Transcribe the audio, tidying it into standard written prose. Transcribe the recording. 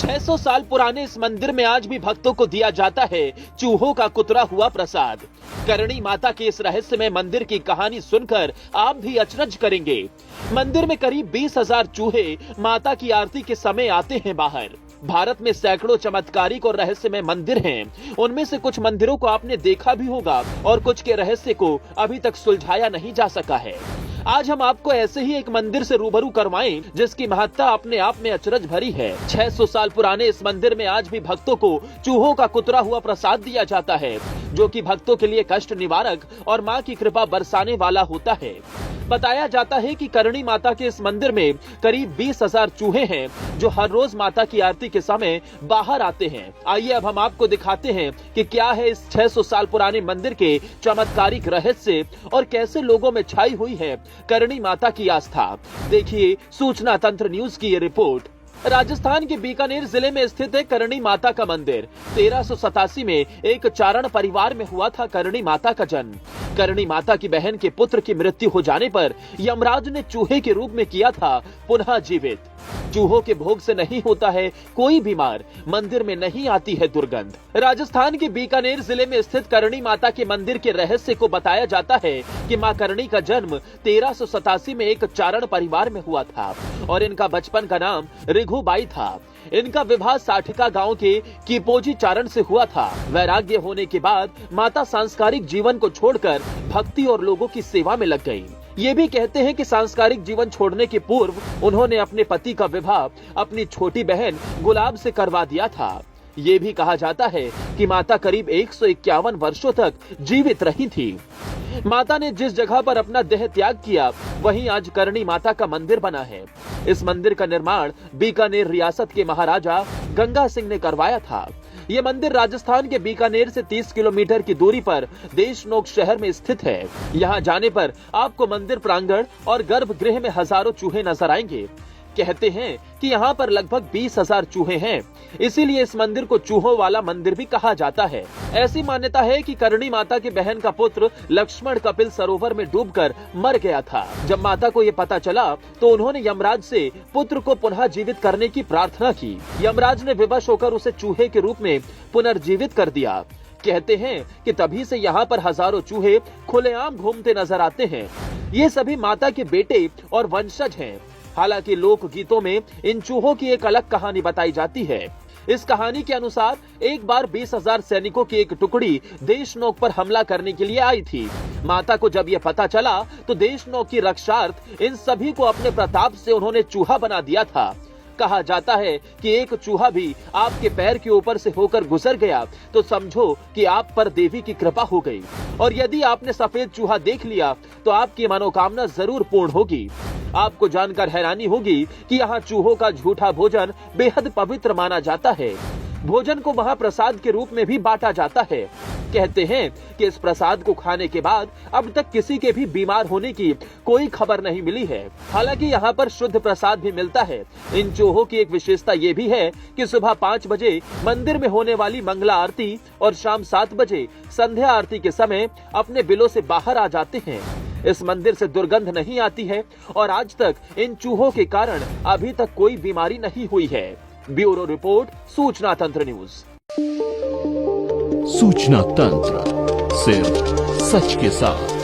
600 साल पुराने इस मंदिर में आज भी भक्तों को दिया जाता है चूहों का कुतरा हुआ प्रसाद। करणी माता के इस रहस्यमय मंदिर की कहानी सुनकर आप भी अचरज करेंगे। मंदिर में करीब 20,000 चूहे माता की आरती के समय आते हैं बाहर। भारत में सैकड़ों चमत्कारिक और रहस्यमय मंदिर हैं। उनमें से कुछ मंदिरों को आपने देखा भी होगा और कुछ के रहस्य को अभी तक सुलझाया नहीं जा सका है। आज हम आपको ऐसे ही एक मंदिर से रूबरू करवाएं जिसकी महत्ता अपने आप में अचरज भरी है। 600 साल पुराने इस मंदिर में आज भी भक्तों को चूहों का कुतरा हुआ प्रसाद दिया जाता है, जो कि भक्तों के लिए कष्ट निवारक और मां की कृपा बरसाने वाला होता है। बताया जाता है कि करणी माता के इस मंदिर में करीब 20,000 चूहे हैं जो हर रोज माता की आरती के समय बाहर आते हैं। आइए अब हम आपको दिखाते हैं कि क्या है इस 600 साल पुराने मंदिर के चमत्कारिक रहस्य और कैसे लोगों में छाई हुई है करणी माता की आस्था। देखिए सूचना तंत्र न्यूज की ये रिपोर्ट। राजस्थान के बीकानेर जिले में स्थित है करणी माता का मंदिर। 1387 में एक चारण परिवार में हुआ था करणी माता का जन्म। करणी माता की बहन के पुत्र की मृत्यु हो जाने पर यमराज ने चूहे के रूप में किया था पुनः जीवित। चूहों के भोग से नहीं होता है कोई बीमार, मंदिर में नहीं आती है दुर्गंध। राजस्थान के बीकानेर जिले में स्थित करणी माता के मंदिर के रहस्य को बताया जाता है कि मां करणी का जन्म 1387 में एक चारण परिवार में हुआ था और इनका बचपन का नाम रिघुबाई था। इनका विवाह साठिका गांव के कीपोजी चारण से हुआ था। वैराग्य होने के बाद माता सांस्कारिक जीवन को छोड़कर भक्ति और लोगों की सेवा में लग गईं। ये भी कहते हैं कि सांस्कारिक जीवन छोड़ने के पूर्व उन्होंने अपने पति का विवाह अपनी छोटी बहन गुलाब से करवा दिया था। ये भी कहा जाता है कि माता करीब 151 वर्षों तक जीवित रही थी। माता ने जिस जगह पर अपना देह त्याग किया वहीं आज करणी माता का मंदिर बना है। इस मंदिर का निर्माण बीकानेर रियासत के महाराजा गंगा सिंह ने करवाया था। ये मंदिर राजस्थान के बीकानेर से 30 किलोमीटर की दूरी पर देशनोक शहर में स्थित है। यहाँ जाने पर आपको मंदिर प्रांगण और गर्भगृह में हजारों चूहे नजर आएंगे। कहते हैं कि यहाँ पर लगभग 20,000 चूहे हैं, इसीलिए इस मंदिर को चूहों वाला मंदिर भी कहा जाता है। ऐसी मान्यता है कि करणी माता की बहन का पुत्र लक्ष्मण कपिल सरोवर में डूबकर मर गया था। जब माता को ये पता चला तो उन्होंने यमराज से पुत्र को पुनः जीवित करने की प्रार्थना की। यमराज ने विवश होकर उसे चूहे के रूप में पुनर्जीवित कर दिया। कहते हैं कि तभी से यहाँ पर हजारों चूहे खुलेआम घूमते नजर आते हैं। ये सभी माता के बेटे और वंशज हैं। हालांकि लोक गीतों में इन चूहों की एक अलग कहानी बताई जाती है। इस कहानी के अनुसार एक बार 20,000 सैनिकों की एक टुकड़ी देशनोक पर हमला करने के लिए आई थी। माता को जब यह पता चला तो देशनोक की रक्षार्थ इन सभी को अपने प्रताप से उन्होंने चूहा बना दिया था। कहा जाता है कि एक चूहा भी आपके पैर के ऊपर से होकर गुजर गया तो समझो कि आप पर देवी की कृपा हो गई, और यदि आपने सफेद चूहा देख लिया तो आपकी मनोकामना जरूर पूर्ण होगी। आपको जानकर हैरानी होगी कि यहाँ चूहों का झूठा भोजन बेहद पवित्र माना जाता है। भोजन को वहाँ प्रसाद के रूप में भी बांटा जाता है। कहते हैं कि इस प्रसाद को खाने के बाद अब तक किसी के भी बीमार होने की कोई खबर नहीं मिली है। हालांकि यहाँ पर शुद्ध प्रसाद भी मिलता है। इन चूहों की एक विशेषता ये भी है कि सुबह 5 बजे मंदिर में होने वाली मंगला आरती और शाम 7 बजे संध्या आरती के समय अपने बिलों से बाहर आ जाते हैं। इस मंदिर से दुर्गंध नहीं आती है और आज तक इन चूहों के कारण अभी तक कोई बीमारी नहीं हुई है। ब्यूरो रिपोर्ट, सूचना तंत्र न्यूज। सूचना तंत्र, सिर्फ सच के साथ।